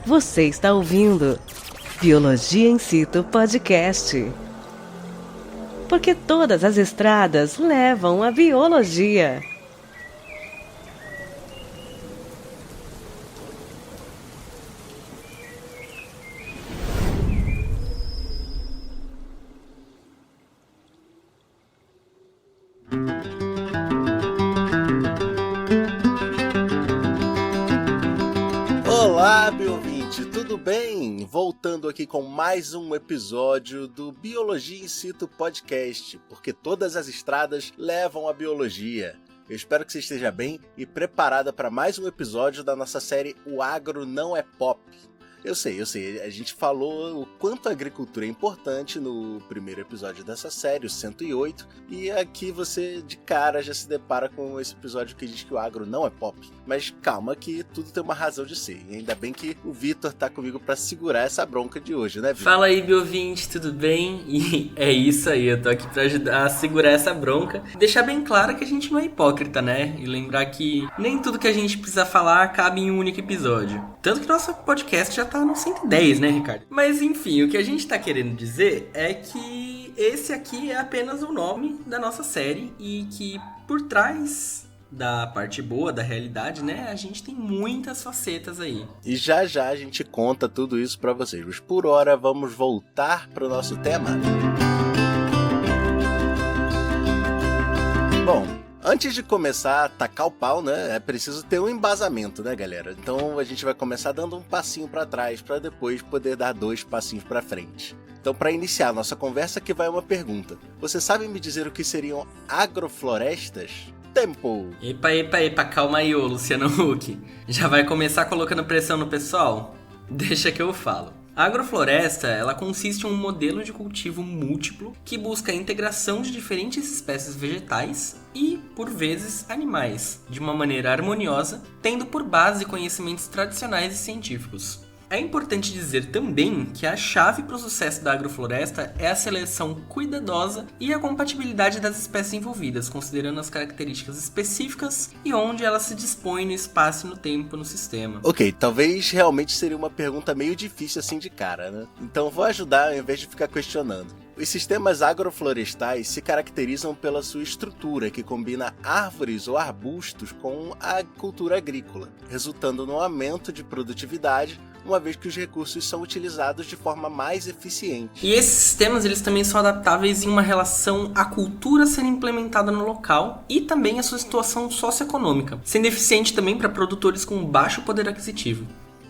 Você está ouvindo Biologia in Situ Podcast. Porque todas as estradas levam à biologia. Olá, meu ouvinte, tudo bem? Voltando aqui com mais um episódio do Biologia in Situ Podcast, porque todas as estradas levam à biologia. Eu espero que você esteja bem e preparada para mais um episódio da nossa série O Agro Não é Pop. Eu sei, a gente falou o quanto a agricultura é importante no primeiro episódio dessa série, o 108, e aqui você de cara já se depara com esse episódio que diz que o agro não é pop. Mas calma que tudo tem uma razão de ser, e ainda bem que o Vitor tá comigo pra segurar essa bronca de hoje, né, Vitor? Fala aí, meu ouvinte, tudo bem? E é isso aí, eu tô aqui pra ajudar a segurar essa bronca. Deixar bem claro que a gente não é hipócrita, né? E lembrar que nem tudo que a gente precisa falar cabe em um único episódio. Tanto que nosso podcast já tá no 110, né, Ricardo? Mas enfim, o que a gente tá querendo dizer é que esse aqui é apenas o nome da nossa série e que por trás da parte boa, da realidade, né, a gente tem muitas facetas aí. E já já a gente conta tudo isso pra vocês, mas por hora vamos voltar pro nosso tema. Bom, antes de começar a tacar o pau, né, é preciso ter um embasamento, né, galera? Então a gente vai começar dando um passinho pra trás para depois poder dar 2 passinhos pra frente. Então, para iniciar a nossa conversa, aqui vai uma pergunta. Você sabe me dizer o que seriam agroflorestas? Tempo! Epa, calma aí, ô Luciano Huck. Já vai começar colocando pressão no pessoal? Deixa que eu falo. A agrofloresta, ela consiste em um modelo de cultivo múltiplo que busca a integração de diferentes espécies vegetais e, por vezes, animais, de uma maneira harmoniosa, tendo por base conhecimentos tradicionais e científicos. É importante dizer também que a chave para o sucesso da agrofloresta é a seleção cuidadosa e a compatibilidade das espécies envolvidas, considerando as características específicas e onde elas se dispõem no espaço e no tempo no sistema. Ok, talvez realmente seria uma pergunta meio difícil assim de cara, né? Então vou ajudar ao invés de ficar questionando. Os sistemas agroflorestais se caracterizam pela sua estrutura, que combina árvores ou arbustos com a cultura agrícola, resultando no aumento de produtividade, uma vez que os recursos são utilizados de forma mais eficiente. E esses sistemas eles também são adaptáveis em uma relação à cultura ser implementada no local e também à sua situação socioeconômica, sendo eficiente também para produtores com baixo poder aquisitivo.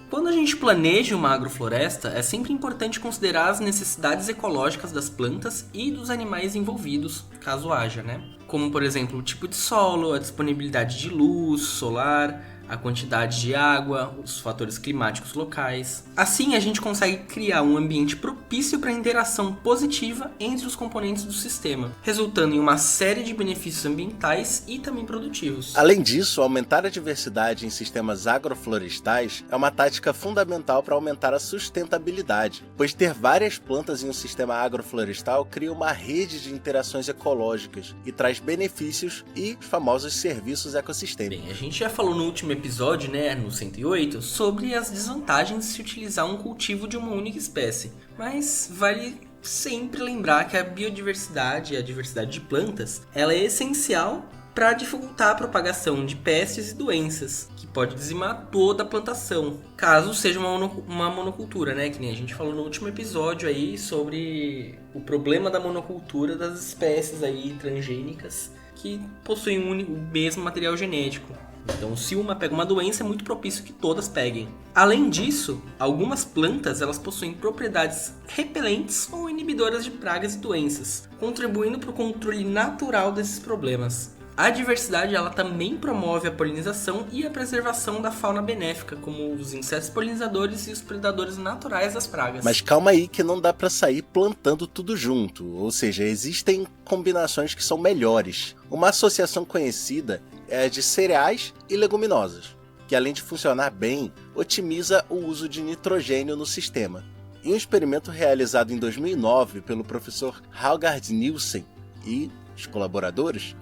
Quando a gente planeja uma agrofloresta, é sempre importante considerar as necessidades ecológicas das plantas e dos animais envolvidos, caso haja, né? Como, por exemplo, o tipo de solo, a disponibilidade de luz solar, a quantidade de água, os fatores climáticos locais. Assim, a gente consegue criar um ambiente propício para a interação positiva entre os componentes do sistema, resultando em uma série de benefícios ambientais e também produtivos. Além disso, aumentar a diversidade em sistemas agroflorestais é uma tática fundamental para aumentar a sustentabilidade, pois ter várias plantas em um sistema agroflorestal cria uma rede de interações ecológicas e traz benefícios e os famosos serviços ecossistêmicos. Bem, a gente já falou no último episódio, né, no 108, sobre as desvantagens de se utilizar um cultivo de uma única espécie, mas vale sempre lembrar que a biodiversidade e a diversidade de plantas, ela é essencial para dificultar a propagação de pestes e doenças, que pode dizimar toda a plantação, caso seja uma monocultura, né, que nem a gente falou no último episódio aí sobre o problema da monocultura das espécies aí transgênicas que possuem o mesmo material genético. Então, se uma pega uma doença, é muito propício que todas peguem. Além disso, algumas plantas elas possuem propriedades repelentes ou inibidoras de pragas e doenças, contribuindo para o controle natural desses problemas. A diversidade ela também promove a polinização e a preservação da fauna benéfica, como os insetos polinizadores e os predadores naturais das pragas. Mas calma aí que não dá para sair plantando tudo junto, ou seja, existem combinações que são melhores. Uma associação conhecida é a de cereais e leguminosas, que além de funcionar bem, otimiza o uso de nitrogênio no sistema. Em um experimento realizado em 2009 pelo professor Hallgard Nielsen e os colaboradores,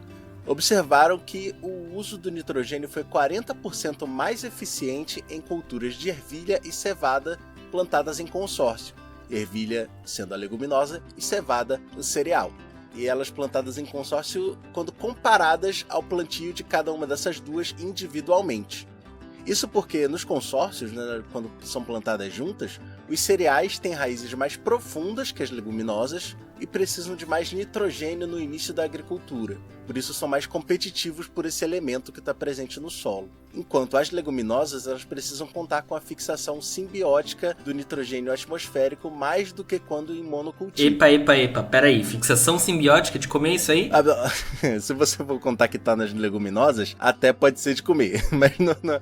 observaram que o uso do nitrogênio foi 40% mais eficiente em culturas de ervilha e cevada plantadas em consórcio. Ervilha sendo a leguminosa e cevada o cereal. E elas plantadas em consórcio quando comparadas ao plantio de cada uma dessas duas individualmente. Isso porque nos consórcios, né, quando são plantadas juntas, os cereais têm raízes mais profundas que as leguminosas e precisam de mais nitrogênio no início da agricultura. Por isso são mais competitivos por esse elemento que está presente no solo. Enquanto as leguminosas, elas precisam contar com a fixação simbiótica do nitrogênio atmosférico mais do que quando em monocultivo. Epa, peraí, fixação simbiótica de comer isso aí? Se você for contar que tá nas leguminosas, até pode ser de comer, mas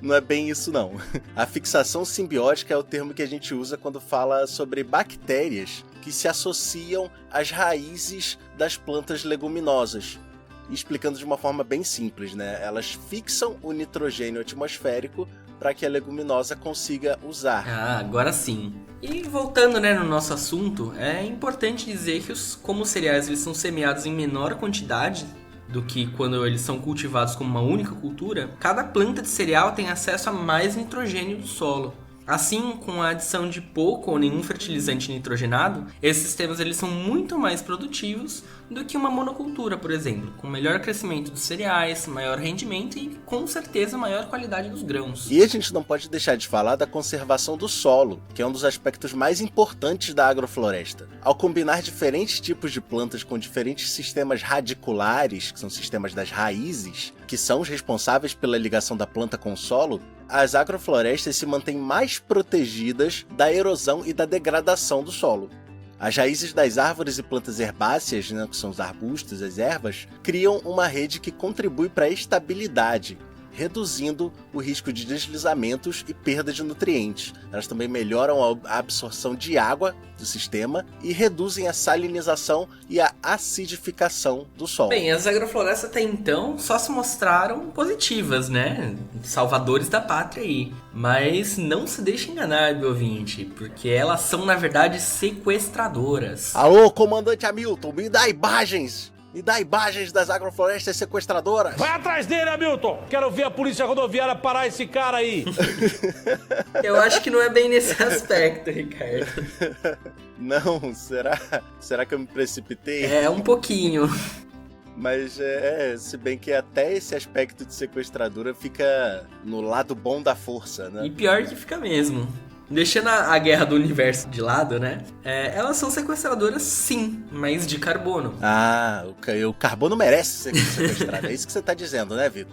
não é bem isso não. A fixação simbiótica é o termo que a gente usa quando fala sobre bactérias que se associam às raízes das plantas leguminosas. Explicando de uma forma bem simples, né? Elas fixam o nitrogênio atmosférico para que a leguminosa consiga usar. Ah, agora sim. E voltando, né, no nosso assunto, é importante dizer que como os cereais eles são semeados em menor quantidade do que quando eles são cultivados como uma única cultura, cada planta de cereal tem acesso a mais nitrogênio do solo. Assim, com a adição de pouco ou nenhum fertilizante nitrogenado, esses sistemas eles são muito mais produtivos do que uma monocultura, por exemplo, com melhor crescimento dos cereais, maior rendimento e, com certeza, maior qualidade dos grãos. E a gente não pode deixar de falar da conservação do solo, que é um dos aspectos mais importantes da agrofloresta. Ao combinar diferentes tipos de plantas com diferentes sistemas radiculares, que são sistemas das raízes, que são os responsáveis pela ligação da planta com o solo, as agroflorestas se mantêm mais protegidas da erosão e da degradação do solo. As raízes das árvores e plantas herbáceas, né, que são os arbustos, as ervas, criam uma rede que contribui para a estabilidade, reduzindo o risco de deslizamentos e perda de nutrientes. Elas também melhoram a absorção de água do sistema e reduzem a salinização e a acidificação do solo. Bem, as agroflorestas até então só se mostraram positivas, né? Salvadores da pátria aí. Mas não se deixe enganar, meu ouvinte, porque elas são, na verdade, sequestradoras. Alô, comandante Hamilton, me dá imagens! Me dá imagens das agroflorestas sequestradoras. Vai atrás dele, Hamilton! Quero ver a polícia rodoviária parar esse cara aí. Eu acho que não é bem nesse aspecto, Ricardo. Não, será que eu me precipitei? É, um pouquinho. Mas se bem que até esse aspecto de sequestradora fica no lado bom da força, né? E pior que fica mesmo. Deixando a guerra do universo de lado, né? Elas são sequestradoras, sim, mas de carbono. Ah, o carbono merece ser sequestrado. É isso que você tá dizendo, né, Vitor?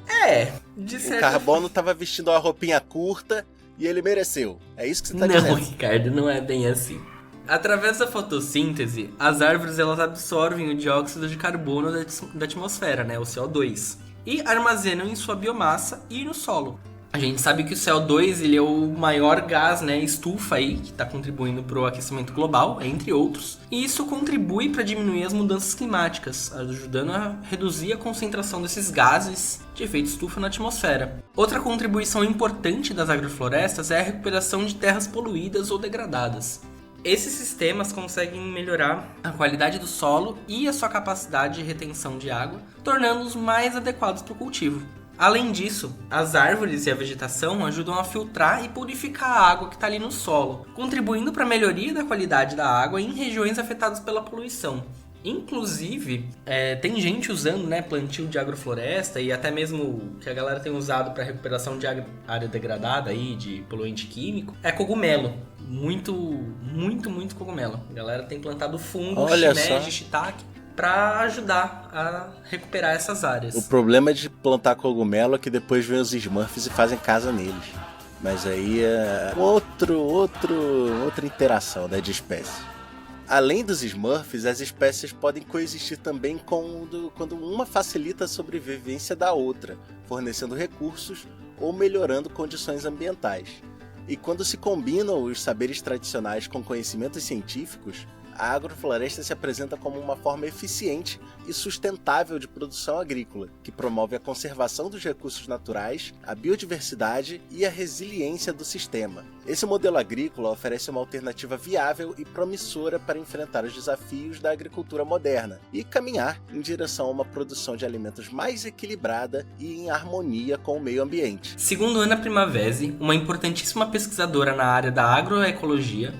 De certo. O carbono tava vestindo uma roupinha curta e ele mereceu. É isso que você tá dizendo. Não, Ricardo, não é bem assim. Através da fotossíntese, as árvores elas absorvem o dióxido de carbono da atmosfera, né, o CO2, e armazenam em sua biomassa e no solo. A gente sabe que o CO2 ele é o maior gás, né, estufa aí, que está contribuindo para o aquecimento global, entre outros. E isso contribui para diminuir as mudanças climáticas, ajudando a reduzir a concentração desses gases de efeito estufa na atmosfera. Outra contribuição importante das agroflorestas é a recuperação de terras poluídas ou degradadas. Esses sistemas conseguem melhorar a qualidade do solo e a sua capacidade de retenção de água, tornando-os mais adequados para o cultivo. Além disso, as árvores e a vegetação ajudam a filtrar e purificar a água que está ali no solo, contribuindo para a melhoria da qualidade da água em regiões afetadas pela poluição. Inclusive, tem gente usando, né, plantio de agrofloresta e até mesmo que a galera tem usado para recuperação de área degradada aí, de poluente químico, é cogumelo. Muito cogumelo. A galera tem plantado fungo, shimeji, shiitake, para ajudar a recuperar essas áreas. O problema de plantar cogumelo é que depois vem os Smurfs e fazem casa neles. Mas aí é outra interação, né, de espécie. Além dos Smurfs, as espécies podem coexistir também quando uma facilita a sobrevivência da outra, fornecendo recursos ou melhorando condições ambientais. E quando se combinam os saberes tradicionais com conhecimentos científicos, a agrofloresta se apresenta como uma forma eficiente e sustentável de produção agrícola, que promove a conservação dos recursos naturais, a biodiversidade e a resiliência do sistema. Esse modelo agrícola oferece uma alternativa viável e promissora para enfrentar os desafios da agricultura moderna e caminhar em direção a uma produção de alimentos mais equilibrada e em harmonia com o meio ambiente. Segundo Ana Primavesi, uma importantíssima pesquisadora na área da agroecologia,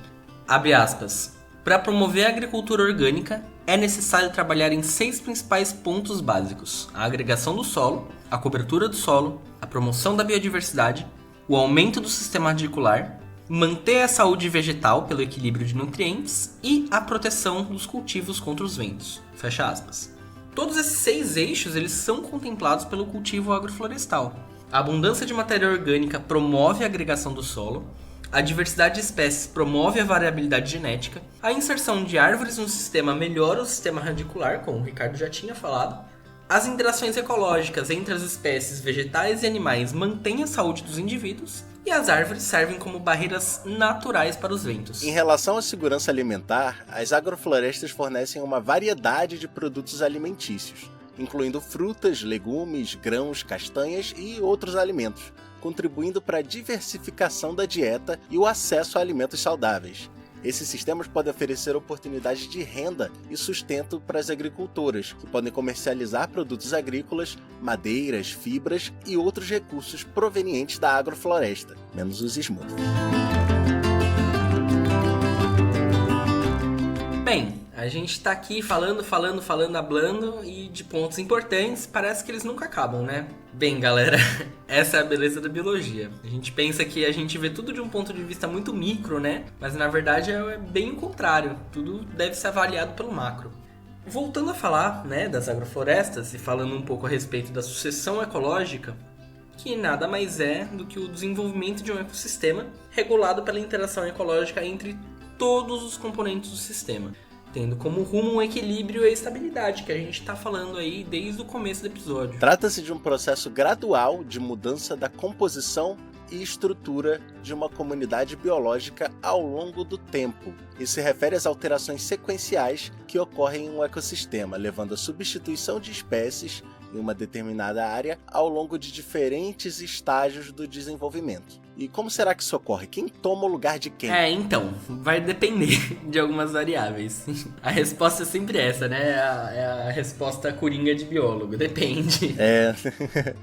abre aspas, para promover a agricultura orgânica, é necessário trabalhar em 6 principais pontos básicos: a agregação do solo, a cobertura do solo, a promoção da biodiversidade, o aumento do sistema radicular, manter a saúde vegetal pelo equilíbrio de nutrientes e a proteção dos cultivos contra os ventos. Fecha aspas. Todos esses 6 eixos eles são contemplados pelo cultivo agroflorestal. A abundância de matéria orgânica promove a agregação do solo, a diversidade de espécies promove a variabilidade genética, a inserção de árvores no sistema melhora o sistema radicular, como o Ricardo já tinha falado, as interações ecológicas entre as espécies vegetais e animais mantêm a saúde dos indivíduos, e as árvores servem como barreiras naturais para os ventos. Em relação à segurança alimentar, as agroflorestas fornecem uma variedade de produtos alimentícios, incluindo frutas, legumes, grãos, castanhas e outros alimentos, contribuindo para a diversificação da dieta e o acesso a alimentos saudáveis. Esses sistemas podem oferecer oportunidades de renda e sustento para as agricultoras, que podem comercializar produtos agrícolas, madeiras, fibras e outros recursos provenientes da agrofloresta, menos os Smurfs. Bem, a gente tá aqui falando, hablando e de pontos importantes, parece que eles nunca acabam, né? Bem, galera, essa é a beleza da biologia. A gente pensa que a gente vê tudo de um ponto de vista muito micro, né? Mas na verdade é bem o contrário, tudo deve ser avaliado pelo macro. Voltando a falar, né, das agroflorestas e falando um pouco a respeito da sucessão ecológica, que nada mais é do que o desenvolvimento de um ecossistema regulado pela interação ecológica entre todos os componentes do sistema, tendo como rumo um equilíbrio e a estabilidade que a gente está falando aí desde o começo do episódio. Trata-se de um processo gradual de mudança da composição e estrutura de uma comunidade biológica ao longo do tempo. Isso se refere às alterações sequenciais que ocorrem em um ecossistema, levando à substituição de espécies em uma determinada área ao longo de diferentes estágios do desenvolvimento. E como será que isso ocorre? Quem toma o lugar de quem? Então, vai depender de algumas variáveis. A resposta é sempre essa, né? É a resposta coringa de biólogo, depende.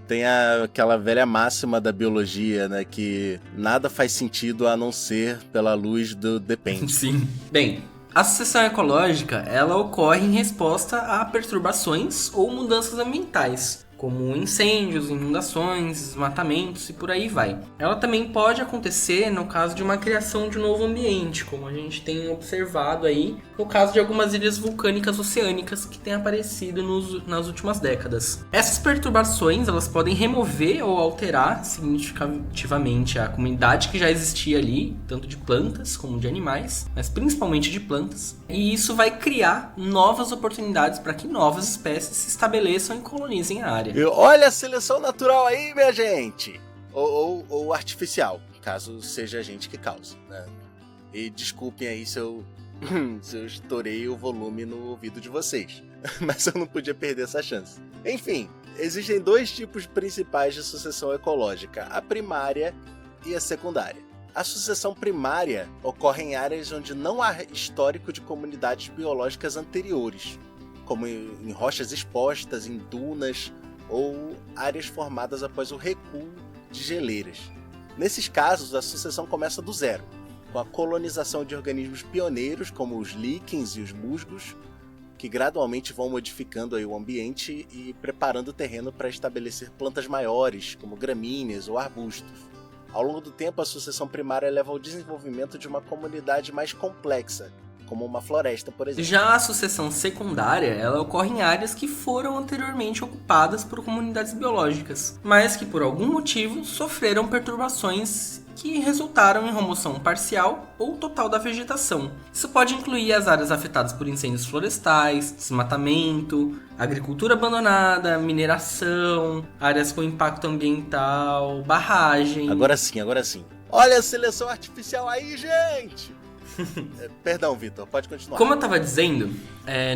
Tem aquela velha máxima da biologia, né? Que nada faz sentido a não ser pela luz do depende. Sim. Bem, a sucessão ecológica, ela ocorre em resposta a perturbações ou mudanças ambientais, como incêndios, inundações, desmatamentos e por aí vai. Ela também pode acontecer no caso de uma criação de um novo ambiente, como a gente tem observado aí no caso de algumas ilhas vulcânicas oceânicas que têm aparecido nas últimas décadas. Essas perturbações elas podem remover ou alterar significativamente a comunidade que já existia ali, tanto de plantas como de animais, mas principalmente de plantas, e isso vai criar novas oportunidades para que novas espécies se estabeleçam e colonizem a área. E olha a seleção natural aí, minha gente! Ou artificial, caso seja a gente que cause, né? E desculpem aí se eu estourei o volume no ouvido de vocês, mas eu não podia perder essa chance. Enfim, existem 2 tipos principais de sucessão ecológica, a primária e a secundária. A sucessão primária ocorre em áreas onde não há histórico de comunidades biológicas anteriores, como em rochas expostas, em dunas ou áreas formadas após o recuo de geleiras. Nesses casos, a sucessão começa do zero, com a colonização de organismos pioneiros como os líquens e os musgos, que gradualmente vão modificando aí o ambiente e preparando o terreno para estabelecer plantas maiores, como gramíneas ou arbustos. Ao longo do tempo, a sucessão primária leva ao desenvolvimento de uma comunidade mais complexa, como uma floresta, por exemplo. Já a sucessão secundária, ela ocorre em áreas que foram anteriormente ocupadas por comunidades biológicas, mas que por algum motivo sofreram perturbações que resultaram em remoção parcial ou total da vegetação. Isso pode incluir as áreas afetadas por incêndios florestais, desmatamento, agricultura abandonada, mineração, áreas com impacto ambiental, barragem... Agora sim. Olha a seleção artificial aí, gente! Perdão, Vitor, pode continuar. Como eu estava dizendo,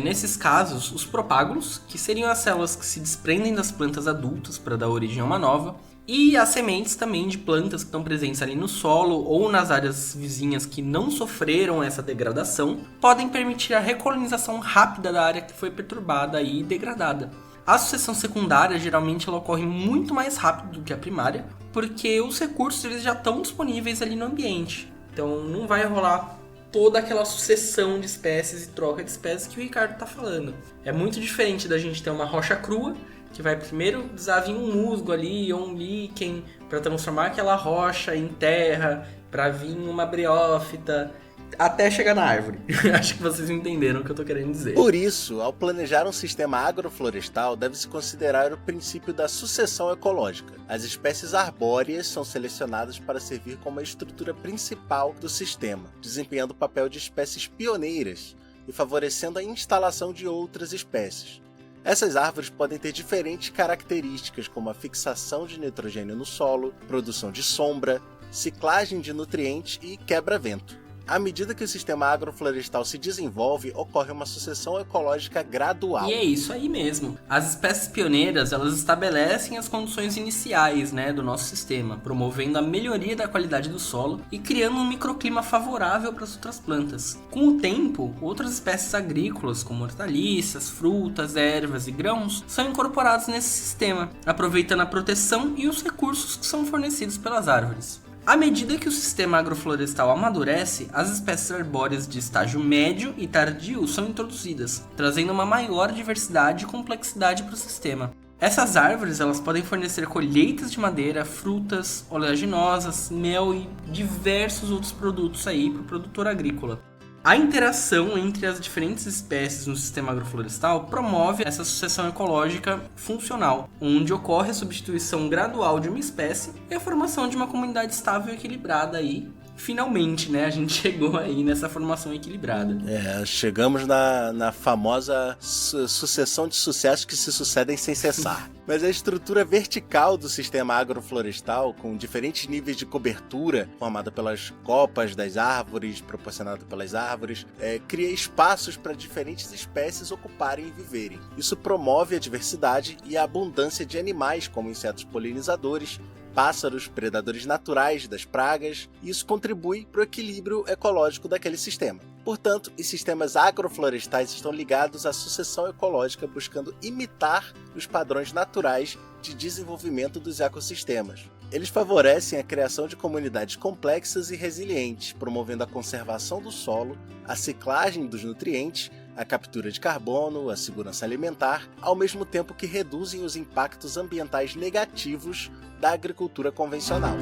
nesses casos, os propágulos, que seriam as células que se desprendem das plantas adultas para dar origem a uma nova, e as sementes também de plantas que estão presentes ali no solo ou nas áreas vizinhas que não sofreram essa degradação, podem permitir a recolonização rápida da área que foi perturbada e degradada. A sucessão secundária geralmente ela ocorre muito mais rápido do que a primária, porque os recursos eles já estão disponíveis ali no ambiente. Então não vai rolar toda aquela sucessão de espécies e troca de espécies que o Ricardo está falando. É muito diferente da gente ter uma rocha crua, que vai primeiro precisar vir um musgo ali ou um líquen para transformar aquela rocha em terra, para vir uma briófita, até chegar na árvore. Acho que vocês entenderam o que eu tô querendo dizer. Por isso, ao planejar um sistema agroflorestal, deve-se considerar o princípio da sucessão ecológica. As espécies arbóreas são selecionadas para servir como a estrutura principal do sistema, desempenhando o papel de espécies pioneiras e favorecendo a instalação de outras espécies. Essas árvores podem ter diferentes características, como a fixação de nitrogênio no solo, produção de sombra, ciclagem de nutrientes e quebra-vento. À medida que o sistema agroflorestal se desenvolve, ocorre uma sucessão ecológica gradual. E é isso aí mesmo. As espécies pioneiras, elas estabelecem as condições iniciais, do nosso sistema, promovendo a melhoria da qualidade do solo e criando um microclima favorável para as outras plantas. Com o tempo, outras espécies agrícolas, como hortaliças, frutas, ervas e grãos, são incorporadas nesse sistema, aproveitando a proteção e os recursos que são fornecidos pelas árvores. À medida que o sistema agroflorestal amadurece, as espécies arbóreas de estágio médio e tardio são introduzidas, trazendo uma maior diversidade e complexidade para o sistema. Essas árvores elas podem fornecer colheitas de madeira, frutas, oleaginosas, mel e diversos outros produtos aí para o produtor agrícola. A interação entre as diferentes espécies no sistema agroflorestal promove essa sucessão ecológica funcional, onde ocorre a substituição gradual de uma espécie e a formação de uma comunidade estável e equilibrada aí. Finalmente, a gente chegou aí nessa formação equilibrada. Chegamos na famosa sucessão de sucessos que se sucedem sem cessar. Mas a estrutura vertical do sistema agroflorestal, com diferentes níveis de cobertura, formada pelas copas das árvores, proporcionada pelas árvores, cria espaços para diferentes espécies ocuparem e viverem. Isso promove a diversidade e a abundância de animais, como insetos polinizadores, pássaros, predadores naturais das pragas, e isso contribui para o equilíbrio ecológico daquele sistema. Portanto, os sistemas agroflorestais estão ligados à sucessão ecológica, buscando imitar os padrões naturais de desenvolvimento dos ecossistemas. Eles favorecem a criação de comunidades complexas e resilientes, promovendo a conservação do solo, a ciclagem dos nutrientes, a captura de carbono, a segurança alimentar, ao mesmo tempo que reduzem os impactos ambientais negativos da agricultura convencional.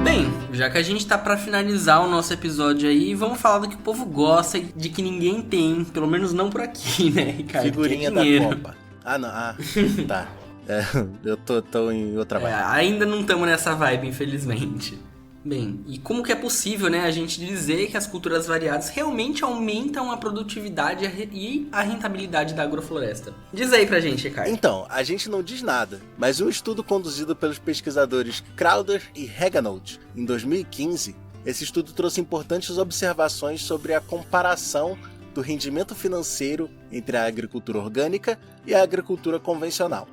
Bem, já que a gente tá para finalizar o nosso episódio aí, vamos falar do que o povo gosta e de que ninguém tem, pelo menos não por aqui, Ricardo? Figurinha da Copa. Tá. Eu tô em outra vibe. Ainda não estamos nessa vibe, infelizmente. Bem, e como que é possível, a gente dizer que as culturas variadas realmente aumentam a produtividade e a rentabilidade da agrofloresta? Diz aí pra gente, Ricardo. Então, a gente não diz nada, mas um estudo conduzido pelos pesquisadores Crowder e Heganold, em 2015, esse estudo trouxe importantes observações sobre a comparação do rendimento financeiro entre a agricultura orgânica e a agricultura convencional.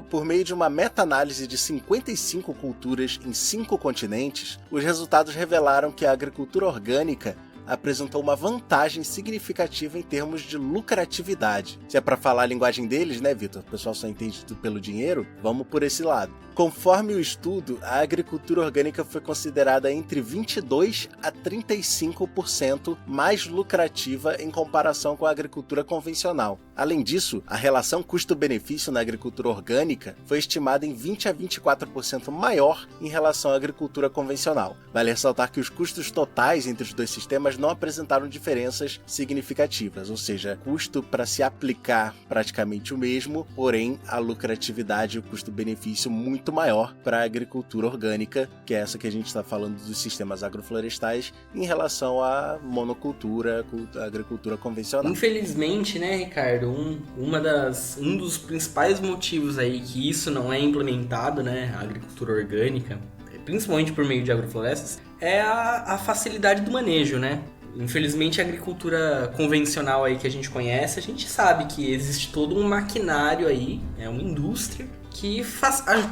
Por meio de uma meta-análise de 55 culturas em 5 continentes, os resultados revelaram que a agricultura orgânica apresentou uma vantagem significativa em termos de lucratividade. Se é para falar a linguagem deles, Vitor? O pessoal só entende tudo pelo dinheiro? Vamos por esse lado. Conforme o estudo, a agricultura orgânica foi considerada entre 22% a 35% mais lucrativa em comparação com a agricultura convencional. Além disso, a relação custo-benefício na agricultura orgânica foi estimada em 20% a 24% maior em relação à agricultura convencional. Vale ressaltar que os custos totais entre os dois sistemas não apresentaram diferenças significativas, ou seja, custo para se aplicar praticamente o mesmo, porém a lucratividade e o custo-benefício muito maior para a agricultura orgânica, que é essa que a gente está falando dos sistemas agroflorestais, em relação à monocultura, à agricultura convencional. Infelizmente, Ricardo, um dos principais motivos aí que isso não é implementado, a agricultura orgânica, principalmente por meio de agroflorestas, é a facilidade do manejo, né? Infelizmente, a agricultura convencional aí que a gente conhece, a gente sabe que existe todo um maquinário aí, uma indústria que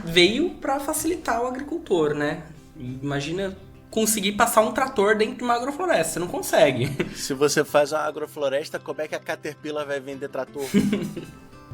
veio para facilitar o agricultor, né? Imagina conseguir passar um trator dentro de uma agrofloresta, você não consegue. Se você faz uma agrofloresta, como é que a Caterpillar vai vender trator?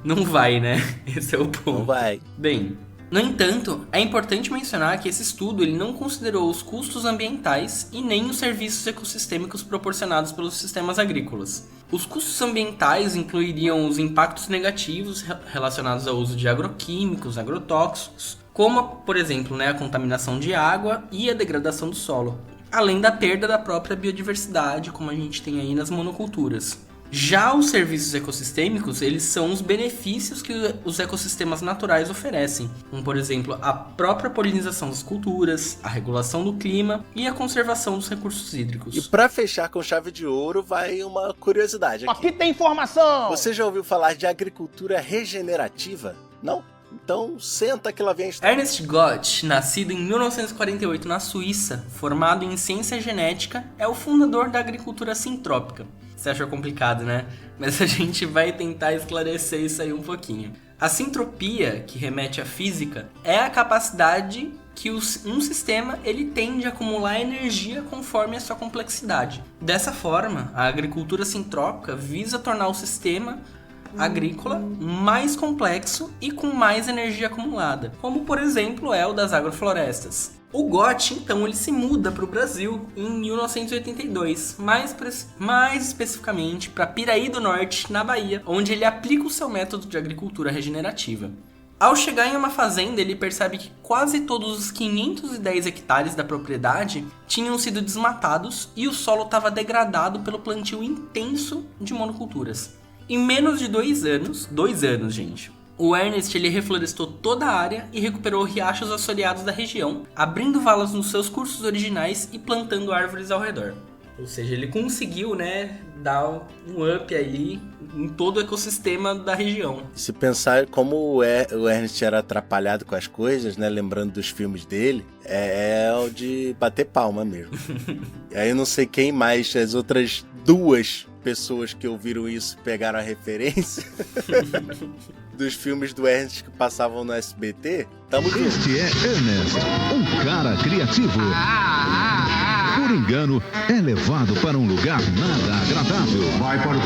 Não vai, né? Esse é o ponto. Não vai. Bem, no entanto, é importante mencionar que esse estudo ele não considerou os custos ambientais e nem os serviços ecossistêmicos proporcionados pelos sistemas agrícolas. Os custos ambientais incluiriam os impactos negativos relacionados ao uso de agroquímicos, agrotóxicos, como, por exemplo, a contaminação de água e a degradação do solo, além da perda da própria biodiversidade, como a gente tem aí nas monoculturas. Já os serviços ecossistêmicos, eles são os benefícios que os ecossistemas naturais oferecem, como, por exemplo, a própria polinização das culturas, a regulação do clima e a conservação dos recursos hídricos. E para fechar com chave de ouro, vai uma curiosidade aqui. Aqui tem informação! Você já ouviu falar de agricultura regenerativa? Não? Então senta que lá vem a história. Ernest Gott, nascido em 1948 na Suíça, formado em ciência genética, é o fundador da agricultura sintrópica. Você achou complicado, né? Mas a gente vai tentar esclarecer isso aí um pouquinho. A sintropia, que remete à física, é a capacidade que um sistema ele tem de acumular energia conforme a sua complexidade. Dessa forma, a agricultura sintrópica visa tornar o sistema agrícola mais complexo e com mais energia acumulada, como por exemplo é o das agroflorestas. O Gott, então, ele se muda para o Brasil em 1982, mais especificamente para Piraí do Norte, na Bahia, onde ele aplica o seu método de agricultura regenerativa. Ao chegar em uma fazenda, ele percebe que quase todos os 510 hectares da propriedade tinham sido desmatados e o solo estava degradado pelo plantio intenso de monoculturas. Em menos de 2 anos, gente, o Ernest ele reflorestou toda a área e recuperou riachos assoreados da região, abrindo valas nos seus cursos originais e plantando árvores ao redor. Ou seja, ele conseguiu, dar um up aí em todo o ecossistema da região. Se pensar como o Ernest era atrapalhado com as coisas, lembrando dos filmes dele, é o de bater palma mesmo. E aí eu não sei quem mais, as outras 2 pessoas que ouviram isso pegaram a referência dos filmes do Ernest que passavam no SBT. Tamo junto. Este é Ernest, um cara criativo. Por engano, é levado para um lugar nada agradável. Vai para o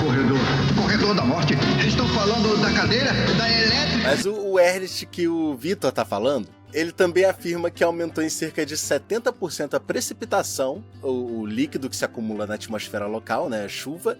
corredor da morte. Estão falando da cadeira, da elétrica. Mas o Ernest que o Vitor tá falando, ele também afirma que aumentou em cerca de 70% a precipitação, o líquido que se acumula na atmosfera local, a chuva,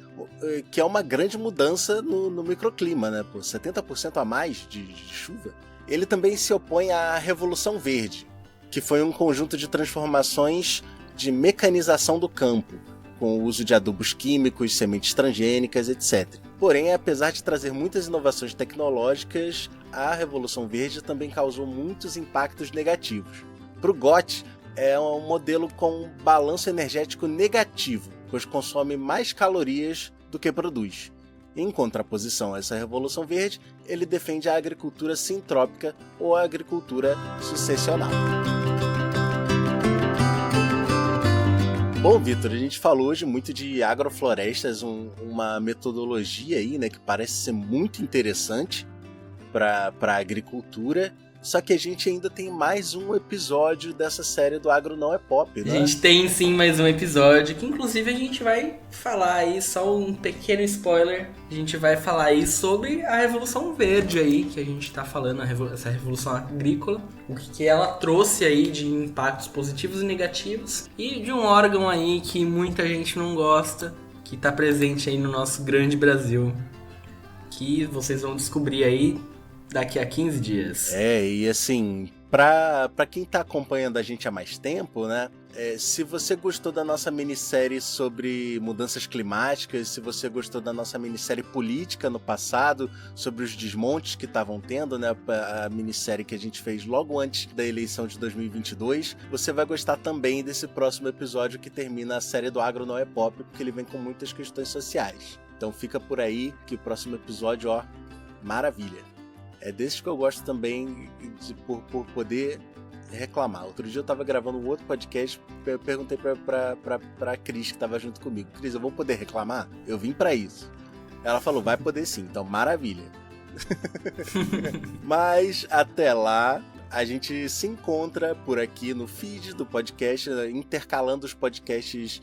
que é uma grande mudança no microclima, 70% a mais de chuva. Ele também se opõe à Revolução Verde, que foi um conjunto de transformações de mecanização do campo, com o uso de adubos químicos, sementes transgênicas, etc. Porém, apesar de trazer muitas inovações tecnológicas, a Revolução Verde também causou muitos impactos negativos. Para o Gott, é um modelo com balanço energético negativo, pois consome mais calorias do que produz. Em contraposição a essa Revolução Verde, ele defende a agricultura sintrópica ou a agricultura sucessional. Bom, Vitor, a gente falou hoje muito de agroflorestas, uma metodologia aí, que parece ser muito interessante para a agricultura, só que a gente ainda tem mais um episódio dessa série do Agro Não é Pop, né? A gente tem sim mais um episódio, que inclusive a gente vai falar aí, só um pequeno spoiler, a gente vai falar aí sobre a Revolução Verde aí, que a gente tá falando, essa revolução agrícola, o que ela trouxe aí de impactos positivos e negativos, e de um órgão aí que muita gente não gosta, que tá presente aí no nosso grande Brasil, que vocês vão descobrir aí daqui a 15 dias. E assim, pra quem tá acompanhando a gente há mais tempo, se você gostou da nossa minissérie sobre mudanças climáticas, se você gostou da nossa minissérie política no passado, sobre os desmontes que estavam tendo, a minissérie que a gente fez logo antes da eleição de 2022, você vai gostar também desse próximo episódio que termina a série do Agro Não é Pop, porque ele vem com muitas questões sociais. Então fica por aí que o próximo episódio, maravilha. É desses que eu gosto também, por poder reclamar. Outro dia eu tava gravando um outro podcast, eu perguntei pra Cris, que tava junto comigo. Cris, eu vou poder reclamar? Eu vim pra isso. Ela falou, vai poder sim, então maravilha. Mas até lá, a gente se encontra por aqui no feed do podcast, intercalando os podcasts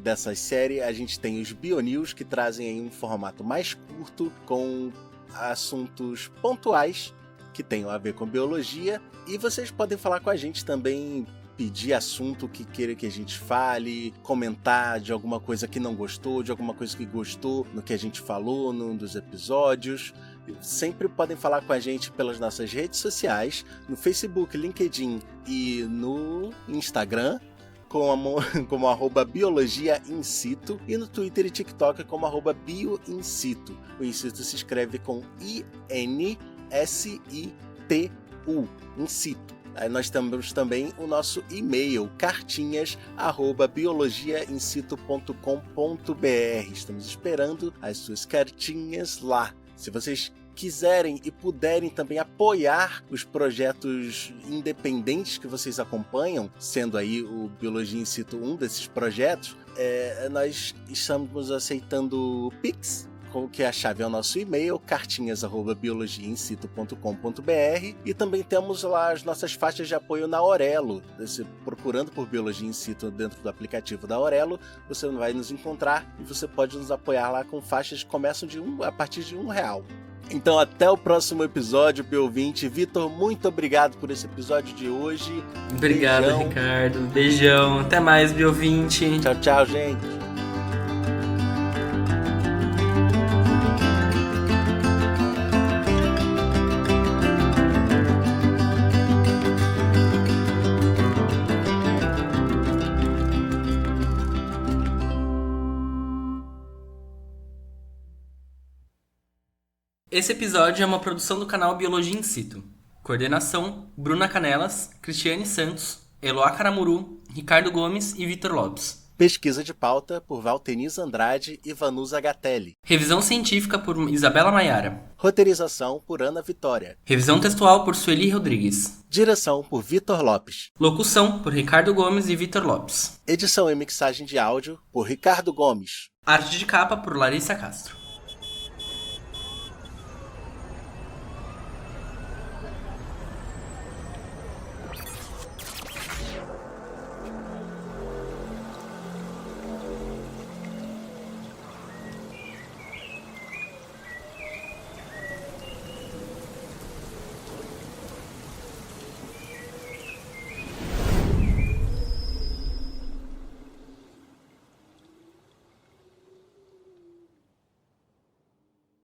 dessa série. A gente tem os BioNews, que trazem aí um formato mais curto, com assuntos pontuais que tenham a ver com biologia. E vocês podem falar com a gente também, pedir assunto que queira que a gente fale, comentar de alguma coisa que não gostou, de alguma coisa que gostou no que a gente falou num dos episódios. Sempre podem falar com a gente pelas nossas redes sociais, no Facebook, LinkedIn e no Instagram, como @biologiaincito, e no Twitter e TikTok como @bioincito. O incito se escreve com INSITU, incito. Aí nós temos também o nosso e-mail, cartinhas@biologiaincito.com.br. Estamos esperando as suas cartinhas lá. Se vocês quiserem e puderem também apoiar os projetos independentes que vocês acompanham, sendo aí o Biologia in Situ um desses projetos, nós estamos aceitando Pix, que a chave é o nosso e-mail, cartinhas@biologiaincito.com.br, e também temos lá as nossas faixas de apoio na Aurelo. Procurando por Biologia in Situ dentro do aplicativo da Aurelo, você vai nos encontrar e você pode nos apoiar lá com faixas que começam a partir de R$1. Então até o próximo episódio, Bio20. Vitor, muito obrigado por esse episódio de hoje. Obrigado, beijão. Ricardo. Beijão. Até mais, Bio20. Tchau, tchau, gente. Esse episódio é uma produção do canal Biologia in Situ. Coordenação: Bruna Canelas, Cristiane Santos, Eloá Caramuru, Ricardo Gomes e Vitor Lopes. Pesquisa de pauta por Valteniza Andrade e Vanusa Gatelli. Revisão científica por Isabela Maiara. Roteirização por Ana Vitória. Revisão textual por Sueli Rodrigues. Direção por Vitor Lopes. Locução por Ricardo Gomes e Vitor Lopes. Edição e mixagem de áudio por Ricardo Gomes. Arte de capa por Larissa Castro.